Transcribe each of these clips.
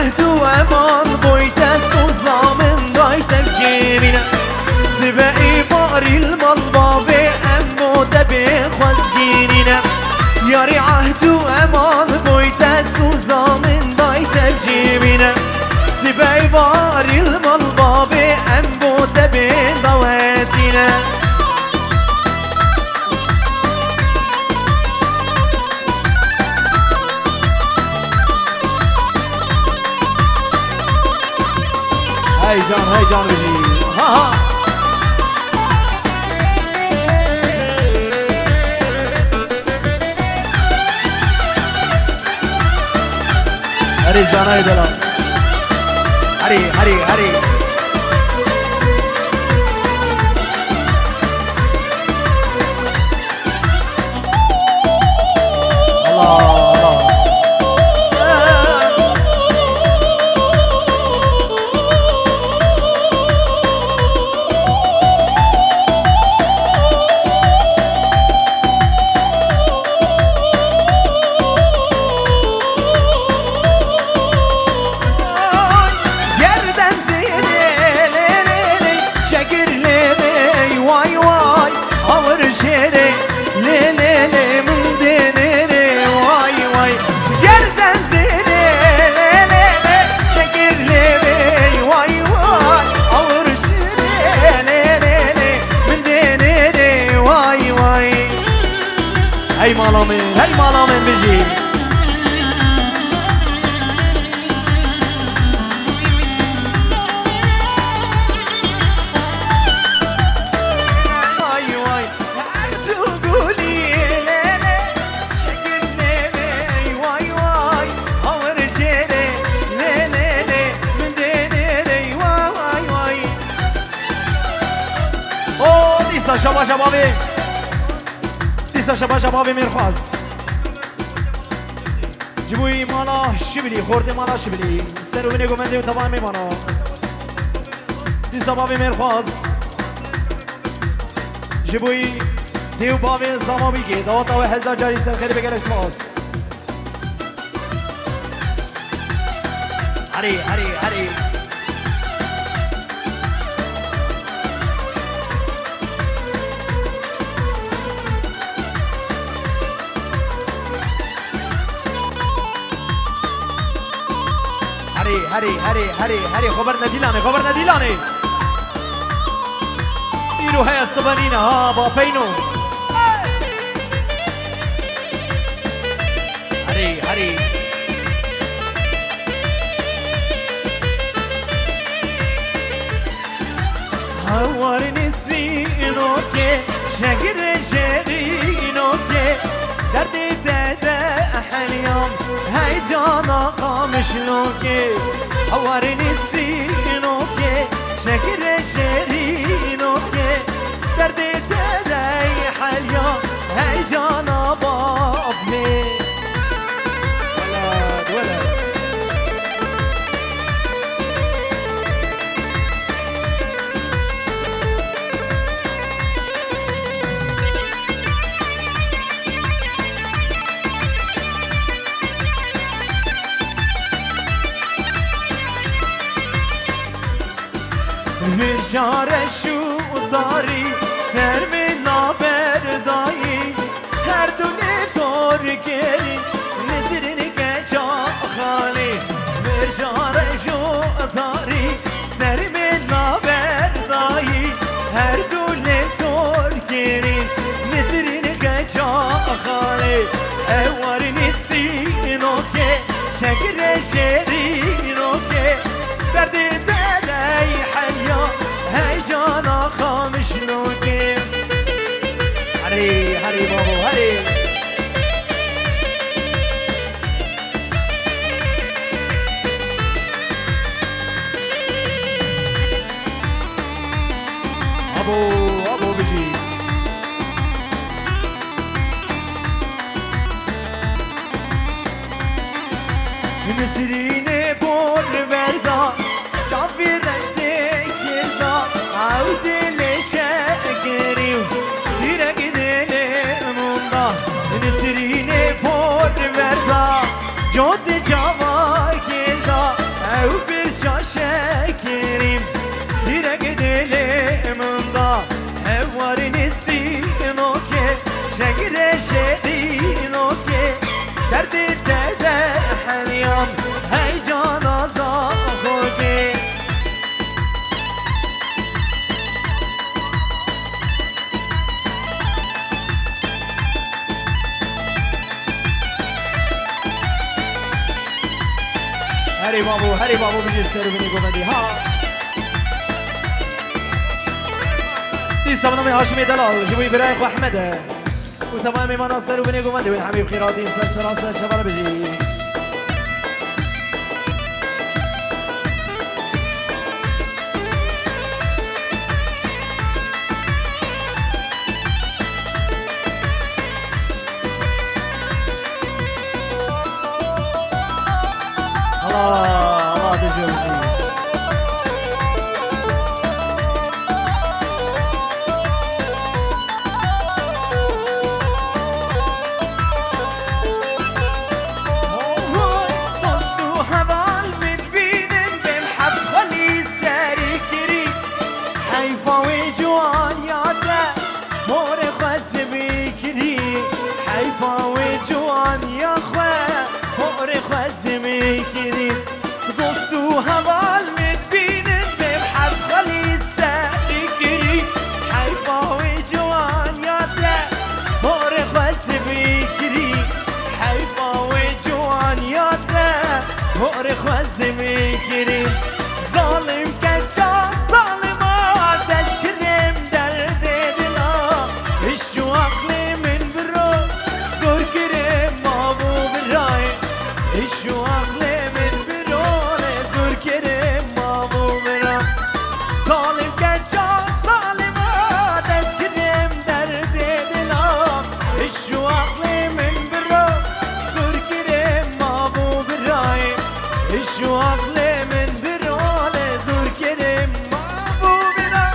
عهد وأمان بويتا سوزامن دايتا بجيبنا سبعي باري المالبابي أمو دبي خوزجينينا ياري عهد وأمان بويتا سوزامن دايتا بجيبنا سبعي باري المالبابي أمو دبي دواتنا هاي جان بجي ها هري زاناي دلا هري هاي مالامين بجي واي تقولي ليلي شكل ليلي واي اور شيري ليلي من ديري واي اوه لسه شبابي لسه شبابي مرخاز جبوي مالا شبلي خورتي مالا شبلي سرو بني قمندي وتمامي مالا لسه بابي مرخاز جبوي ديو بابي زمابي كي دوتا وحزا جاري سر خيري بقر اسماس هري هري خبرنا ديلاني يرو هيا السبانينا ها بافينو هري هوارني سينو كي شاكر شيرينو كي دردي دادا حاليوم هاي جانا قامش لوكي هوارني سينوكي شكر شيرينوكي دردي دادا حاليوم هاي جانا بابني ولد Virjare şu tari servina berdayı her dönem zor geri nezirini geça hali Virjare şu tari servina berdayı her dönem zor geri nezirini geça hali evarini sinoke şekre şerinoke derdi هاي جانا خامش لوكي هري بابو هري ابو بجي مسريني بور بردا شافي رشتي كردا عودي لشاكري ديرك ديلي مندا مسريني بور بردا جود جوا كردا او bir şaşekirim direk diliminde evvarinisin o ki şegreşedin o ki derdi dede helyam heyecan azah o ki هری بابو بيجي السر بني قمدي ها دي سبنا من هاشمي دلال جيبوا برايخ واحمد وتمام مناصر بني قمدي والحبيب خيراتي سرسراسة شباب بيجي الله تجوزي دوستو هوال بتبينن بالحب خلي ساري كري حيفا وجوان يادا مور خاص بكري حيفا وجوان يا خوا مور خاص بكري دوستو هوال بتبينن بالحب خلي ساري كري حيفا وجوان يادا مور خاص بكري حيفا وجوان يادا مور خاص بكري ظالم كجا ظالما تسكرم درد دلا اشجو عقلي من برو زور كريم مابو براي اشجو عقلي من برو زور كريم مابو براي ظالم كجا ظالما تسكرم درد دلا اشجو عقلي من برو زور كريم مابو براي اشجو عقلي من برو زور كريم مابو براي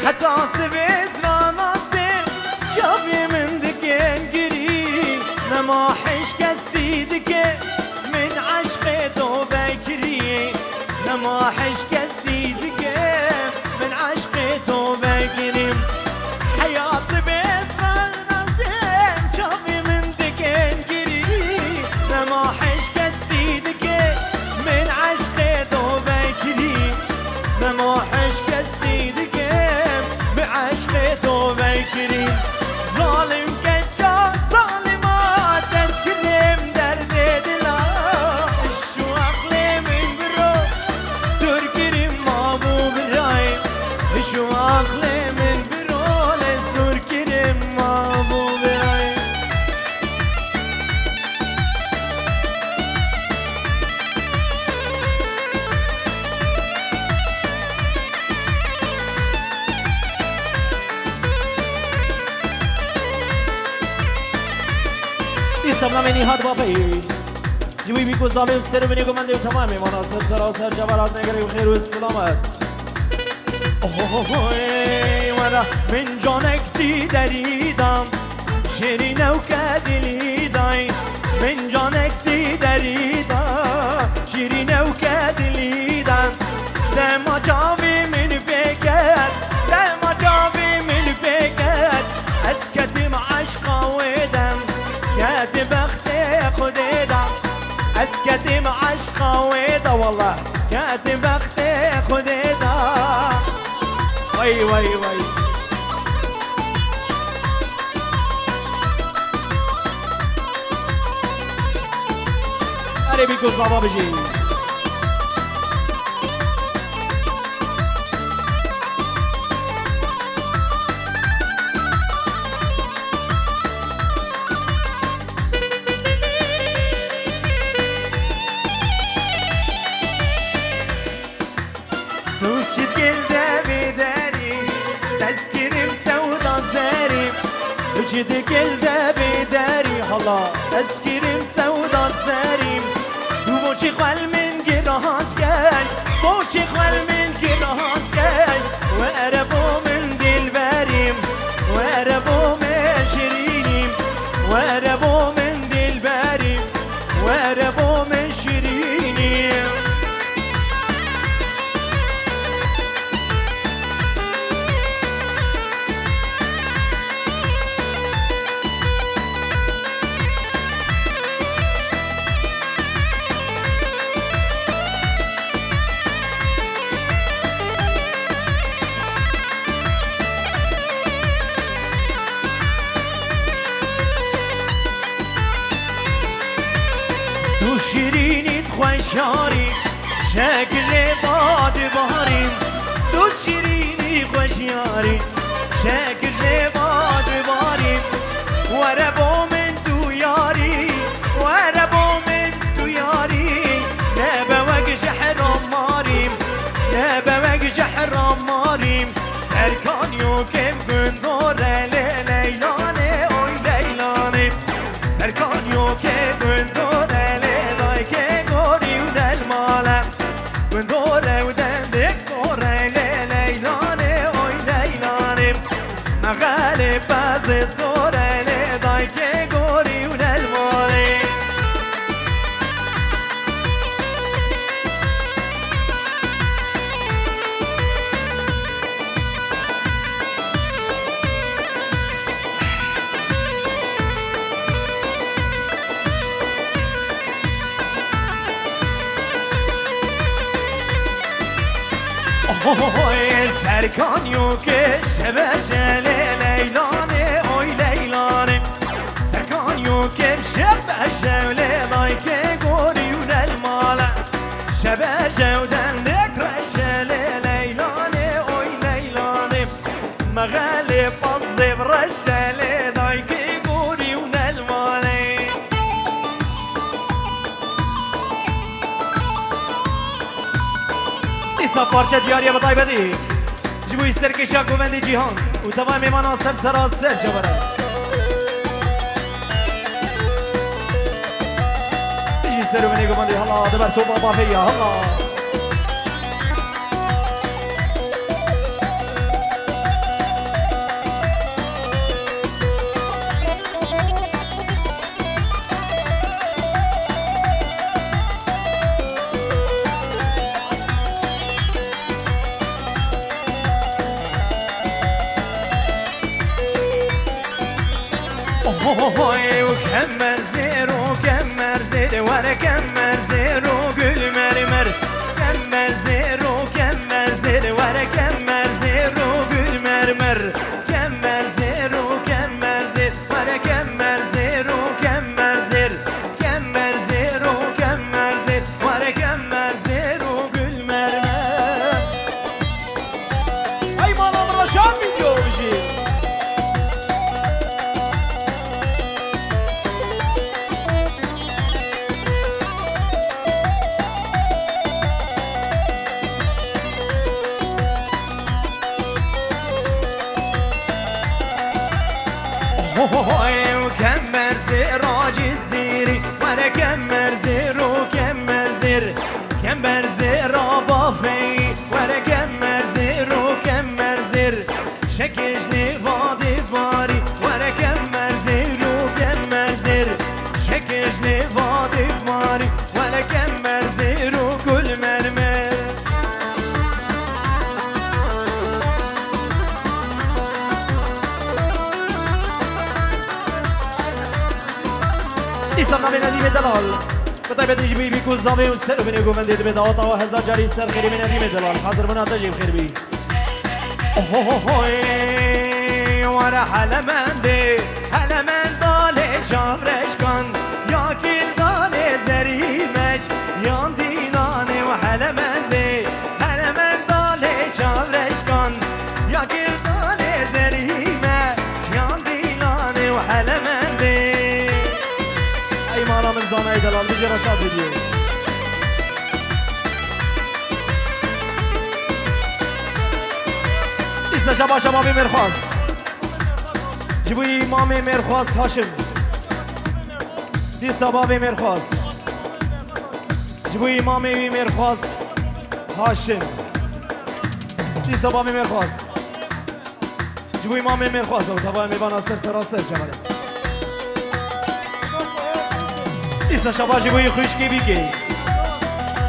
حتى سبيز راناسين شافي من دكين قري لما حش كسيدك من عشقته بكري لما حش كسيدك من عشقته بكري حياة سبيز راناسين شافي من دكين قري لما حش كسيدك من عشقته بكري لما حش كسيدك بعشقته بكري ظالم كجا ظالما تسكرم درد دلا شو عقلي من برو دور كريم مابو براي شو عقلي من برو لزور كريم مابو براي سبنا مني هاد بابي جوي بيكو ظالم سر مني قمن دي تمامي مناصر سراسر جبرات نگري بخير والسلامت وانا من جانك دي دريدم شيرين وكادليداي من جانك دي دريدم شيرين وكادليدم لما جاوي من بكت لما جاوي من بكت اسكتم عشقا ودم كاتب اختي خديدا اسكتم عشقا ويدا والله كاتب اختي خديدا وي وي وي اري بيكو صعبة بجي دكل ده بداري هلا اسكرم سودا زاريم بوشي خال من جراحات جاي بوشي خال من جراحات جاي وقربو من دلبريم وقربو من شيرينيم وقربو من دلبريم وقربو من شيرينيم تو شیرینیت خوشیاری شکل باد باریم تو شیرینی خوشیاری شکل باد باریم وربو من تو یاری وربو من تو یاری نبوک جحرم ماریم نبوک جحرم ماریم سرکانیو کم گندوره لیلانه اوی لیلانه سرکانیو کم گندوره دوله و دندک سوره لیلانه اوی لیلانه مغاله باز سوره لیدای که گوری و دلماله اوه سرکانیو که شبشه لیلانه اوی لیلانه سرکانیو که شبشه لیلای که گوری و دلماله شبشه و دندک رشه لیلانه اوی لیلانه مغاله پازه برشه لیلای که گوری و دلماله ایسا پارچه دیاریه بطای بدی جبوی سرکشا گووند جیهان و تمام میمانا سر سراسر جبره بجی سر منی گووندی هلا دبر تو بابا فیا هلا وكمر زير وكمر زير وانا كمر زير وقول مرمر كمر زير وكمر زير وانا كمر زير وقول مرمر كمر زير وكمر زير وانا كمر زير وكمر زير كمر زير وكمر زير وانا كمر زير وقول مرمر اي مالا مرشان فيديو بجي وكمر زير راجي الزيري وانا كمر زير وكمر زير كمر زير رابافي وانا كمر زير وكمر زير شكجني فاضي فاري وانا كمر زير وكمر زير شكجني فاضي فاري وانا كمر زير وكل مرمر ایسا نام ندیم دلال بطای بدی جبی بیکو زاوی و سر و بینی گووندید به دعاتا و هزار جاری سر خیری من ندیم دلال حاضر منا تجیب خیر بی اوه وارا حلمنده حلمند داله چاورش کن یا کل داله زریمش یان دیلانه و حلمنده حلمند داله چاورش کن یا کل داله زریمش یان دیلانه و حلمنده ای مالا من زانه دلال بجی رشاد بدیو ایسا شبا شبا بی مرخواست جبوی امام مرخواست هاشم دی سباب مرخواست جبوی امام مرخواست هاشم دی سباب مرخواست جبوی امام مرخواست و طبعا میبان اثر سراسر جماله ایسا شبا جبوی خوشکی بیگی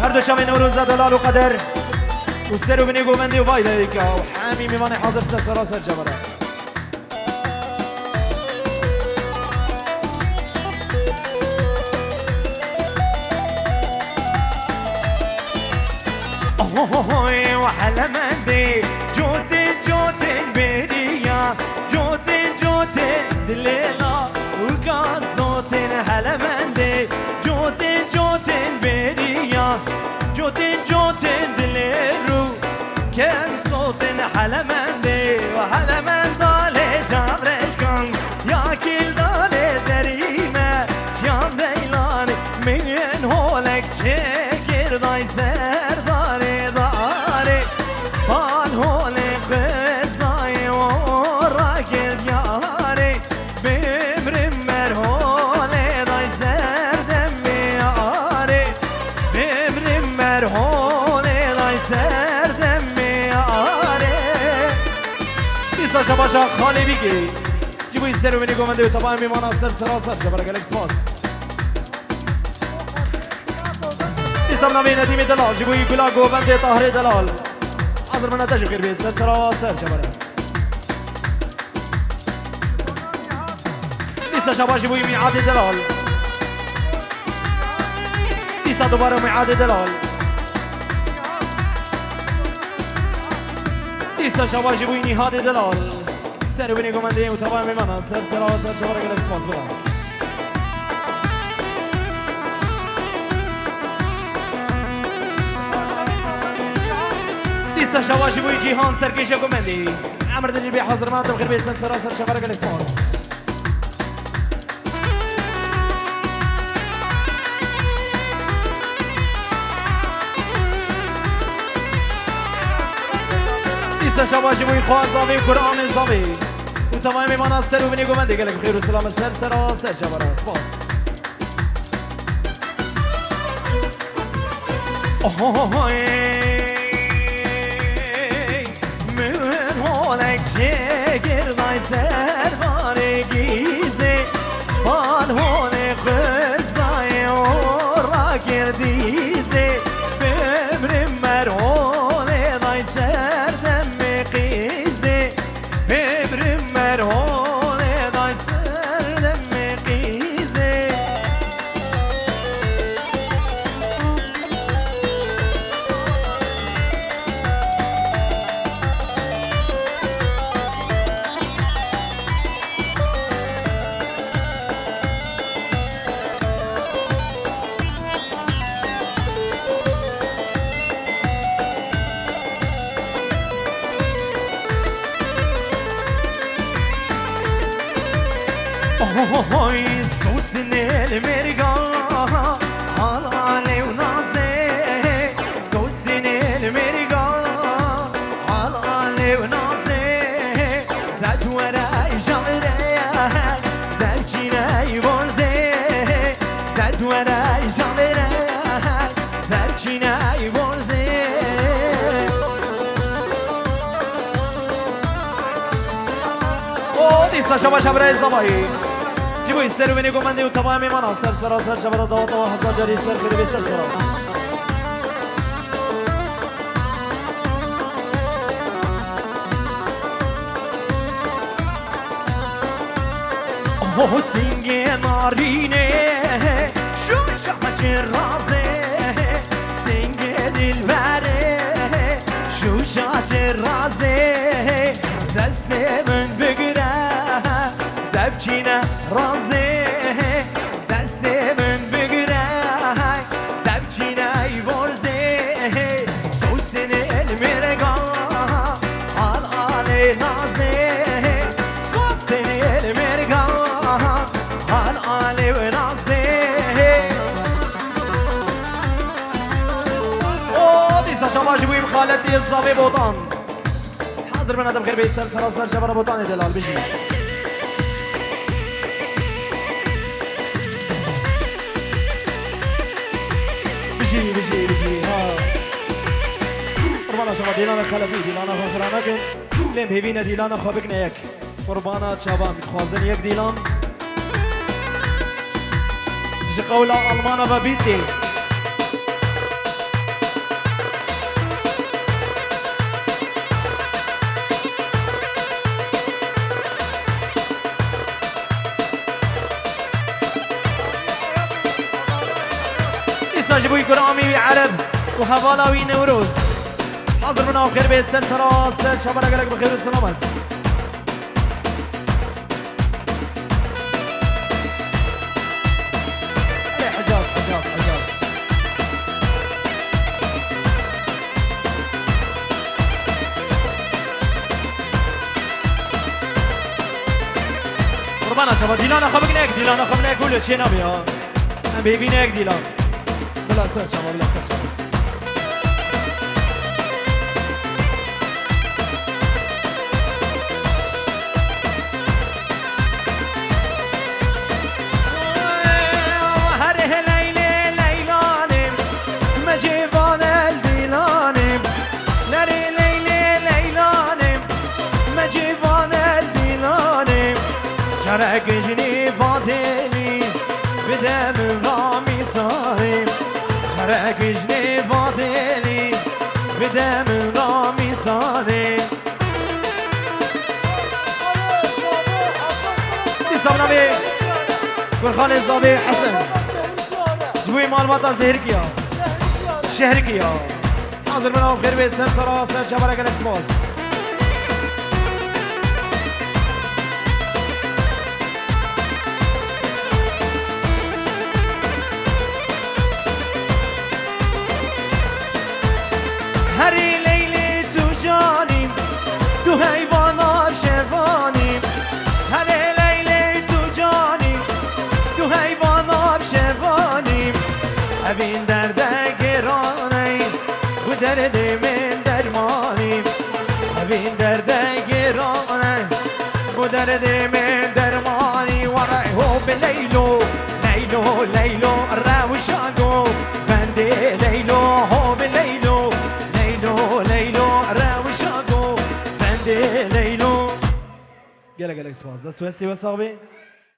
هر دو شب نوروز دلال و قدر و سر و بنی گومندی و وایده ایکا و حامی میبان حاضر سراسر جماله وحلا مندي جوتين بريا جوتين دليلا وقال صوتين حلا مندي جوتين بريا جوتين دليرو كان صوتين حلا مندي وحلا من ضالي جابرش كان يا كل ضالي زريمة شام ديلاني من هولك شكر ضاي سر شباشا خالی بیگی جبوی سر و منی گومنده و طبعا میمانا سر سراسر جبرا گلکس ماس اسم نامی ندیم دلال جبوی گلا گومنده طاهر دلال حضر من نتجو خیر بی سر سراسر جبرا دیسا شبا جبوی میعاد دلال دیسا دوباره میعاد دلال دیسا شبا جبوی نهاد دلال سر و بینی گمنده و طبعا میمانن سر سراسر شبا را گلکس ماس بلا دیسا شبا جبوی جیهان سرکش گمندی عمر دجیبی حضر ماتم خیر بی سر سراسر شبا را گلکس ماس شبا جبوی خواه زاوی قرآن زاوی و تمام میمانا سر و بینی گمنده گلک خیر و سلام سر سراسر شبا را سپاس من هولک شگر دای سر بارگیزه بان هولک خزای و را گردیزه بمرم مرهول دای سر سوسن المرقا على ونازي سوسن المرقا على ونازي ذات وراي جمرة درجيناي بونزي ذات وراي جمرة درجيناي بونزي ديسا شبا شبرا زباي جبوی سر و بینی گمنده و تمام میمانا سر سراسر جبرا داوت و حضا جاری سر خیلی بی سر سرا سنگ نارینه شو شاچ رازه سنگ دلبره شو شاچ رازه دست من بگیره دبچینه رازه دست من بگیره دبچینه ورزه سوسن المرگا حال نازه سوسن المرگا حال نازه او دیسا شما جبویم خالتی الزاوی بوطان حاضر من ادم خیر بی سر سراسر جبر بوطان دلال بجی بيجي ها قربانا شباب ديلانا خلفي ديلانا خخرانك لم هيفينا ديلانا خابقنا يك قربانا شباب خوازن يك ديلان جي قولا ألمانا ببيتي جبوي كرامي عرب وحوالاوي نوروز حاضر منا وخير بيسر سراسر شبانا قلق بخير والسلامات حجاز حجاز حجاز قربانا شبا ديلانا خبقناك ديلانا خبقناك قولوا چه نبي ها هم بيبيناك ديلان بلا سر شباب بلا سر شباب هره ليلة ليلانم مجيبان الديلانم لري ليلة ليلانم مجيبان الديلانم شرق جني فاضلي بدم رامي صارم شرق جني فاضلي بدم رامي صارم صبنا بي ورخان الزابي حسن جوي معلومات زهركيا شهركيا حاضر منا بخير بيسر سراسر شبارك الاكسباس هری لیلی تو جانیم تو حیوانا شوانیم هری لیلی تو جانیم تو حیوانا شوانیم اوین درد گرانیم و درد من درمانیم اوین درد گرانیم و درد من درمانی و رایحو به لیلو لیلو لیلو روشانو بنده لیلو هو به لیلو ليلو راوي شاقو بندي ليلو قالك سباس ده سويسي وصاحبي